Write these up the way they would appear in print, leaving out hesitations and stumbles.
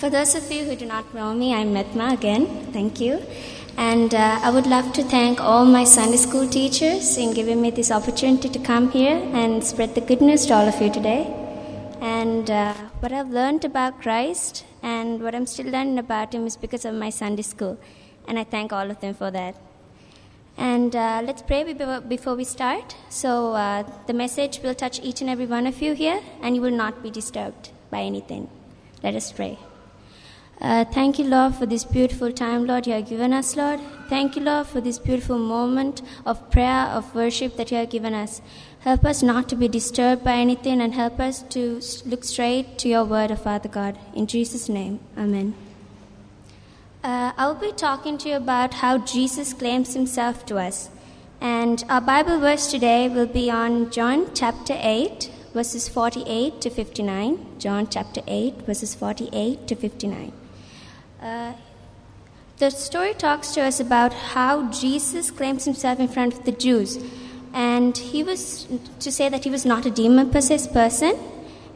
For those of you who do not know me, I'm Metma again. Thank you. And I would love to thank all my Sunday school teachers in giving me this opportunity to come here and spread the good news to all of you today. And what I've learned about Christ and what I'm still learning about Him is because of my Sunday school. And I thank all of them for that. And let's pray before we start. So the message will touch each and every one of you here, and you will not be disturbed by anything. Let us pray. Thank you, Lord, for this beautiful time, Lord, you have given us, Lord. Thank you, Lord, for this beautiful moment of prayer, of worship that you have given us. Help us not to be disturbed by anything, and help us to look straight to your word, Father God. In Jesus' name, amen. I'll be talking to you about how Jesus claims himself to us. And our Bible verse today will be on John chapter 8, verses 48 to 59. John chapter 8, verses 48 to 59. The story talks to us about how Jesus claims himself in front of the Jews. And he was to say that he was not a demon-possessed person,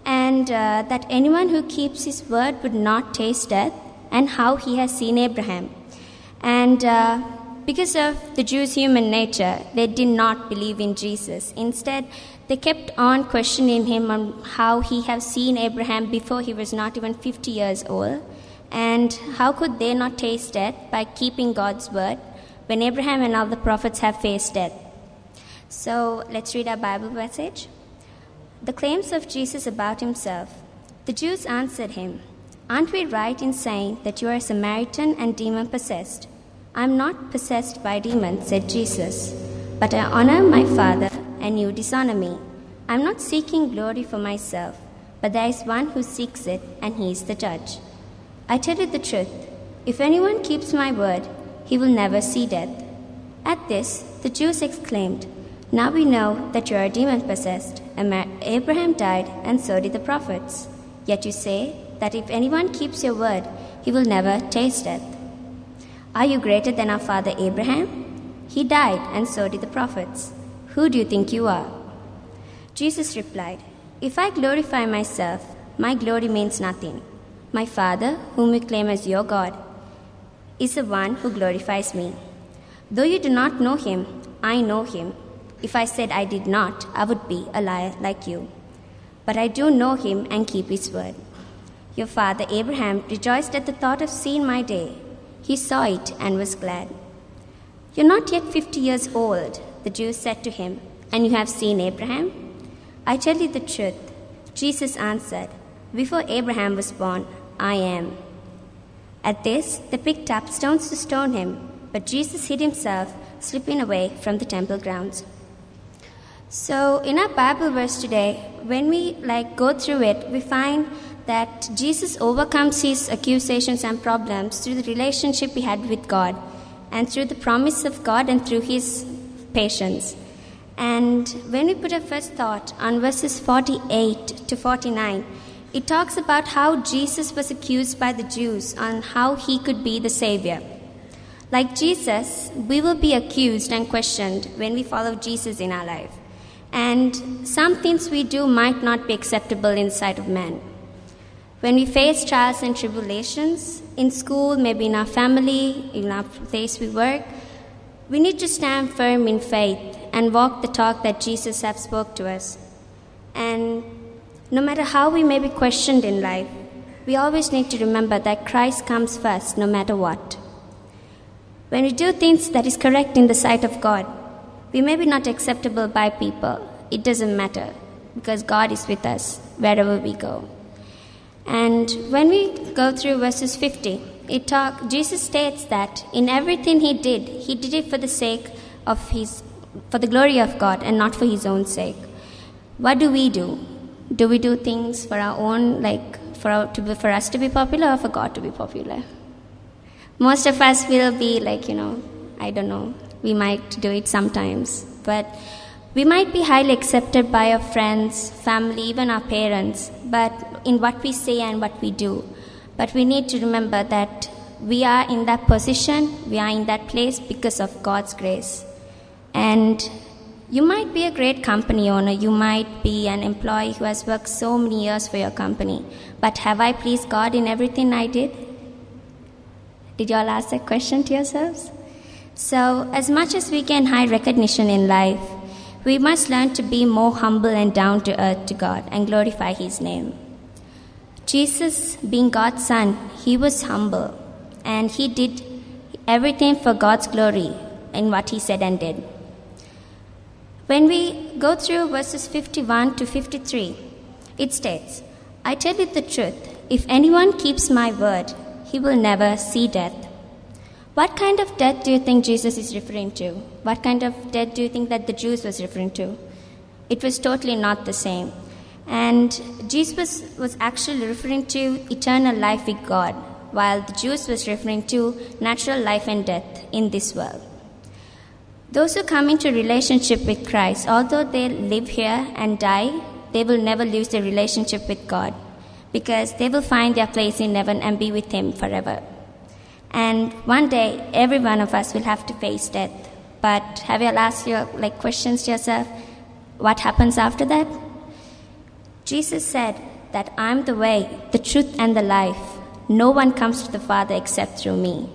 and that anyone who keeps his word would not taste death, and how he has seen Abraham. And because of the Jews' human nature, they did not believe in Jesus. Instead, they kept on questioning him on how he had seen Abraham before he was not even 50 years old. And how could they not taste death by keeping God's word when Abraham and all the prophets have faced death? So let's read our Bible passage. The claims of Jesus about himself. The Jews answered him, "Aren't we right in saying that you are a Samaritan and demon-possessed?" "I am not possessed by demons," said Jesus, "but I honor my Father, and you dishonor me. I am not seeking glory for myself, but there is one who seeks it, and he is the judge. I tell you the truth, if anyone keeps my word, he will never see death." At this, the Jews exclaimed, "Now we know that you are demon-possessed. Abraham died, and so did the prophets. Yet you say that if anyone keeps your word, he will never taste death. Are you greater than our father Abraham? He died, and so did the prophets. Who do you think you are?" Jesus replied, "If I glorify myself, my glory means nothing. My Father, whom you claim as your God, is the one who glorifies me. Though you do not know him, I know him. If I said I did not, I would be a liar like you. But I do know him and keep his word. Your father Abraham rejoiced at the thought of seeing my day. He saw it and was glad." "You're not yet 50 years old," the Jews said to him, "and you have seen Abraham?" "I tell you the truth," Jesus answered, "before Abraham was born, I am." At this, they picked up stones to stone him, but Jesus hid himself, slipping away from the temple grounds. So in our Bible verse today, when we go through it, we find that Jesus overcomes his accusations and problems through the relationship he had with God, and through the promise of God, and through his patience. And when we put our first thought on verses 48 to 49, it talks about how Jesus was accused by the Jews on how he could be the Savior. Like Jesus, we will be accused and questioned when we follow Jesus in our life. And some things we do might not be acceptable in the sight of man. When we face trials and tribulations, in school, maybe in our family, in our place we work, we need to stand firm in faith and walk the talk that Jesus has spoke to us. And no matter how we may be questioned in life, we always need to remember that Christ comes first, no matter what. When we do things that is correct in the sight of God, we may be not acceptable by people. It doesn't matter, because God is with us wherever we go. And when we go through verses 50, Jesus states that in everything he did it for the sake of for the glory of God, and not for his own sake. What do? Do we do things for our own, for us to be popular, or for God to be popular? Most of us will be I don't know, we might do it sometimes, but we might be highly accepted by our friends, family, even our parents, but in what we say and what we do. But we need to remember that we are in that position, we are in that place because of God's grace. And You might be a great company owner, you might be an employee who has worked so many years for your company, but have I pleased God in everything I did? Did you all ask that question to yourselves? So, as much as we gain high recognition in life, we must learn to be more humble and down to earth to God and glorify His name. Jesus, being God's Son, He was humble and He did everything for God's glory in what He said and did. When we go through verses 51 to 53, it states, I tell you the truth, if anyone keeps my word, he will never see death. What kind of death do you think Jesus is referring to? What kind of death do you think that the Jews was referring to? It was totally not the same. And Jesus was actually referring to eternal life with God, while the Jews was referring to natural life and death in this world. Those who come into relationship with Christ, although they live here and die, they will never lose their relationship with God, because they will find their place in heaven and be with Him forever. And one day, every one of us will have to face death. But have you all asked your questions to yourself? What happens after that? Jesus said that I'm the way, the truth, and the life. No one comes to the Father except through me.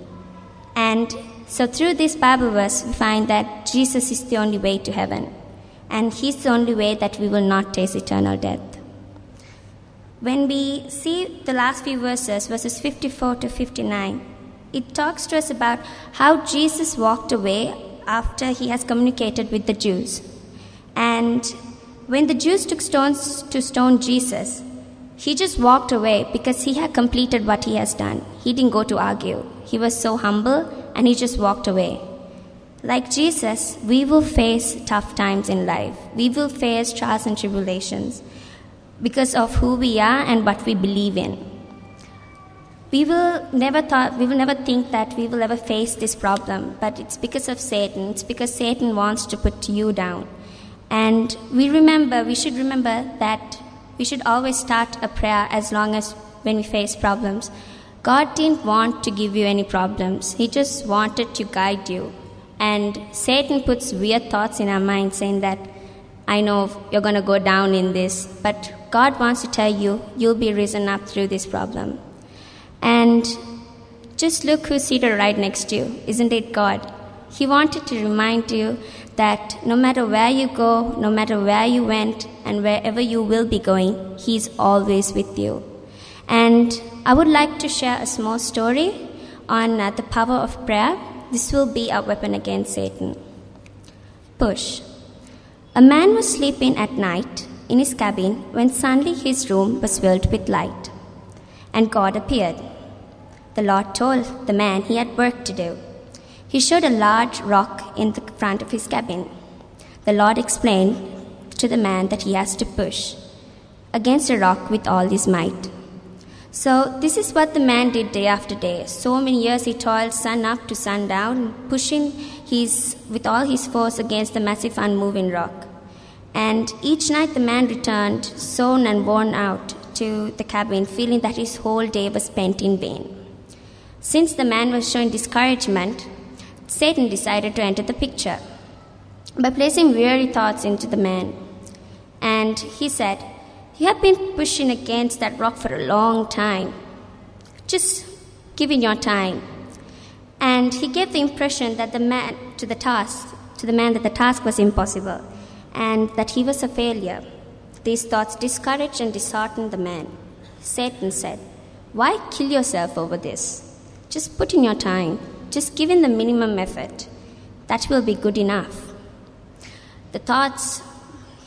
And so through this Bible verse, we find that Jesus is the only way to heaven. And He's the only way that we will not taste eternal death. When we see the last few verses, verses 54 to 59, it talks to us about how Jesus walked away after He has communicated with the Jews. And when the Jews took stones to stone Jesus, He just walked away because He had completed what He has done. He didn't go to argue. He was so humble and He just walked away. Like Jesus, we will face tough times in life. We will face trials and tribulations because of who we are and what we believe in. We will never think that we will ever face this problem, but it's because of Satan. It's because Satan wants to put you down. And we should remember that we should always start a prayer as long as when we face problems. God didn't want to give you any problems. He just wanted to guide you. And Satan puts weird thoughts in our mind saying that, I know you're going to go down in this, but God wants to tell you, you'll be risen up through this problem. And just look who's seated right next to you. Isn't it God? He wanted to remind you that no matter where you go, no matter where you went, and wherever you will be going, He's always with you. And I would like to share a small story on the power of prayer. This will be our weapon against Satan. Push. A man was sleeping at night in his cabin when suddenly his room was filled with light. And God appeared. The Lord told the man he had work to do. He showed a large rock in the front of his cabin. The Lord explained to the man that he has to push against the rock with all his might. So this is what the man did day after day. So many years he toiled sun up to sundown, pushing with all his force against the massive unmoving rock. And each night the man returned, sown and worn out, to the cabin, feeling that his whole day was spent in vain. Since the man was showing discouragement, Satan decided to enter the picture by placing weary thoughts into the man. And he said, "You have been pushing against that rock for a long time. Just give it your time." And he gave the impression that the man that the task was impossible and that he was a failure. These thoughts discouraged and disheartened the man. Satan said, "Why kill yourself over this? Just put in your time. Just give in the minimum effort. That will be good enough." The thoughts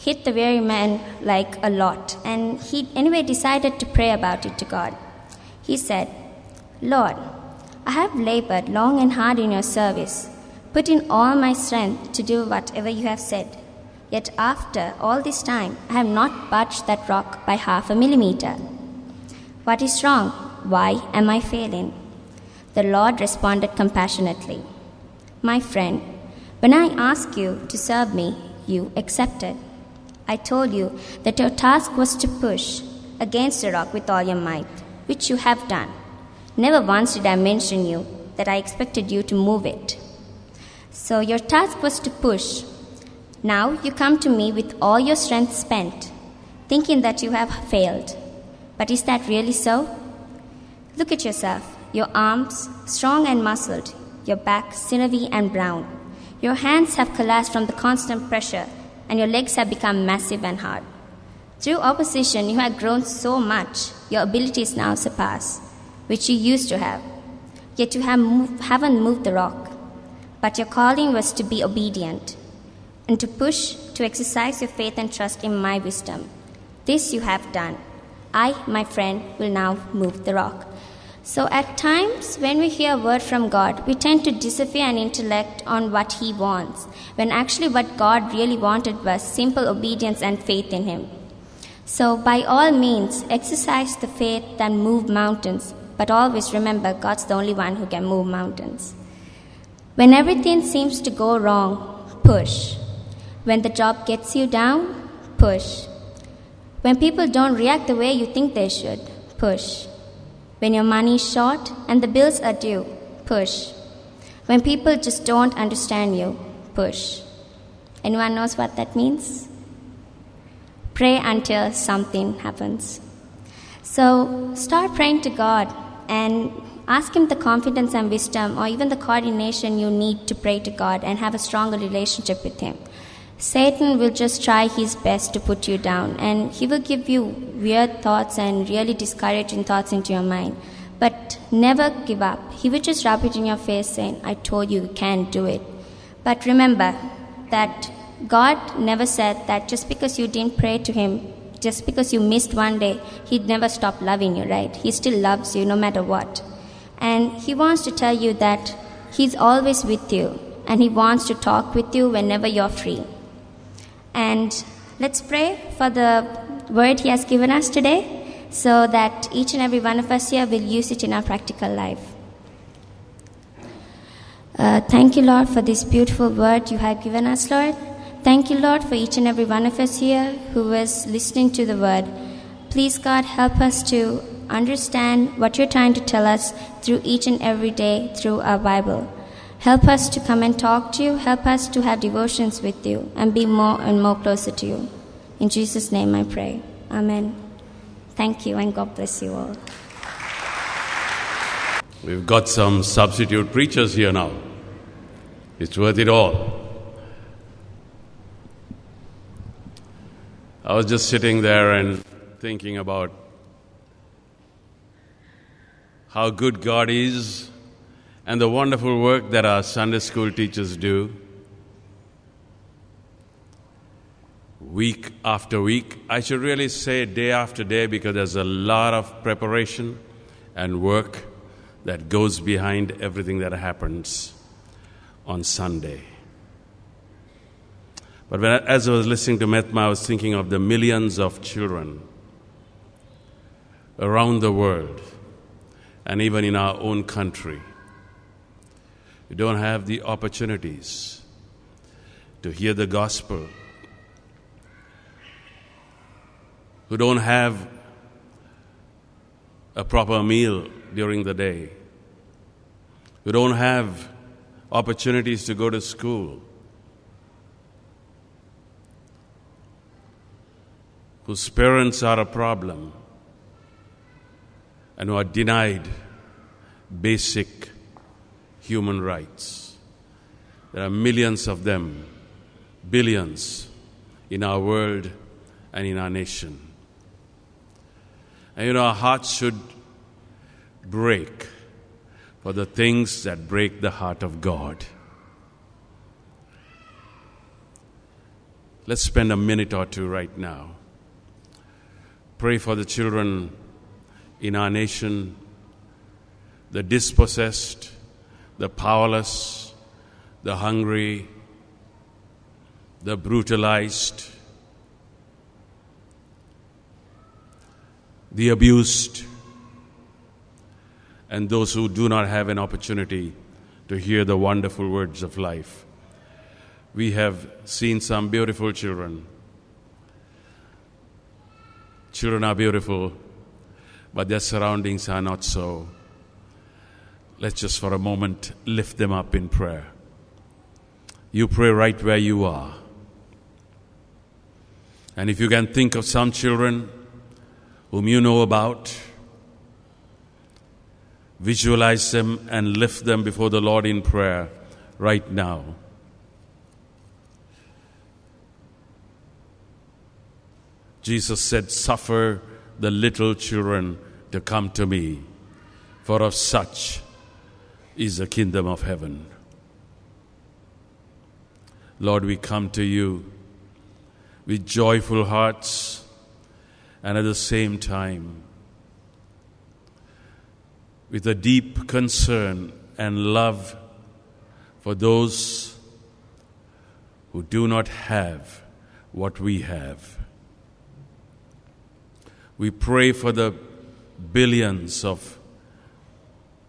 hit the weary man like a lot, and he anyway decided to pray about it to God. He said, "Lord, I have labored long and hard in your service, put in all my strength to do whatever you have said. Yet after all this time, I have not budged that rock by 0.5 millimeter. What is wrong? Why am I failing?" The Lord responded compassionately, "My friend, when I asked you to serve me, you accepted. I told you that your task was to push against the rock with all your might, which you have done. Never once did I mention you that I expected you to move it. So your task was to push. Now you come to me with all your strength spent, thinking that you have failed. But is that really so? Look at yourself, your arms strong and muscled, your back sinewy and brown. Your hands have collapsed from the constant pressure, and your legs have become massive and hard. Through opposition, you have grown so much, your abilities now surpass, which you used to have. Yet you haven't moved the rock. But your calling was to be obedient, and to push, to exercise your faith and trust in my wisdom. This you have done. I, my friend, will now move the rock. So at times, when we hear a word from God, we tend to disagree and intellect on what He wants, when actually what God really wanted was simple obedience and faith in Him. So by all means, exercise the faith that move mountains, but always remember God's the only one who can move mountains. When everything seems to go wrong, push. When the job gets you down, push. When people don't react the way you think they should, push. When your money is short and the bills are due, push. When people just don't understand you, push. Anyone knows what that means? Pray until something happens. So start praying to God and ask Him the confidence and wisdom or even the coordination you need to pray to God and have a stronger relationship with Him. Satan will just try his best to put you down, and he will give you weird thoughts and really discouraging thoughts into your mind. But never give up. He will just rub it in your face saying, I told you can't do it. But remember that God never said that just because you didn't pray to Him, just because you missed one day, He'd never stop loving you, right? He still loves you no matter what. And He wants to tell you that He's always with you, and He wants to talk with you whenever you're free. And let's pray for the word He has given us today so that each and every one of us here will use it in our practical life. Thank you, Lord, for this beautiful word you have given us, Lord. Thank you, Lord, for each and every one of us here who is listening to the word. Please, God, help us to understand what you're trying to tell us through each and every day through our Bible. Help us to come and talk to you. Help us to have devotions with you and be more and more closer to you. In Jesus' name I pray. Amen. Thank you, and God bless you all. We've got some substitute preachers here now. It's worth it all. I was just sitting there and thinking about how good God is and the wonderful work that our Sunday school teachers do. Week after week, I should really say day after day, because there's a lot of preparation and work that goes behind everything that happens on Sunday. But as I was listening to Mehta, I was thinking of the millions of children around the world and even in our own country who don't have the opportunities to hear the gospel, who don't have a proper meal during the day, who don't have opportunities to go to school, whose parents are a problem, and who are denied basic human rights. There are millions of them, billions in our world and in our nation. And our hearts should break for the things that break the heart of God. Let's spend a minute or two right now. Pray for the children in our nation, the dispossessed, the powerless, the hungry, the brutalized, the abused, and those who do not have an opportunity to hear the wonderful words of life. We have seen some beautiful children. Children are beautiful, but their surroundings are not so. Let's just for a moment lift them up in prayer. You pray right where you are. And if you can think of some children whom you know about, visualize them and lift them before the Lord in prayer right now. Jesus said, "Suffer the little children to come to me, for of such is the kingdom of heaven." Lord, we come to you with joyful hearts and at the same time with a deep concern and love for those who do not have what we have. We pray for the billions of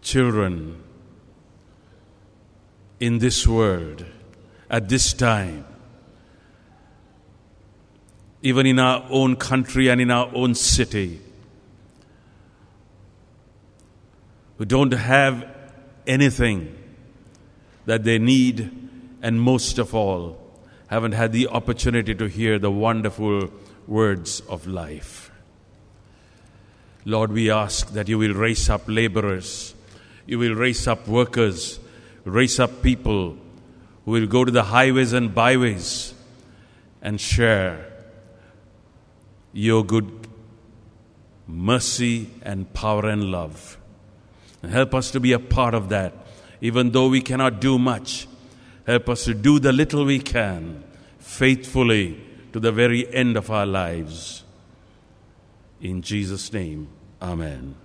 children in this world at this time, even in our own country and in our own city, who don't have anything that they need, and most of all, haven't had the opportunity to hear the wonderful words of life. Lord, we ask that you will raise up laborers, you will raise up workers, raise up people who will go to the highways and byways and share your good mercy and power and love. And help us to be a part of that. Even though we cannot do much, help us to do the little we can faithfully to the very end of our lives. In Jesus' name, amen.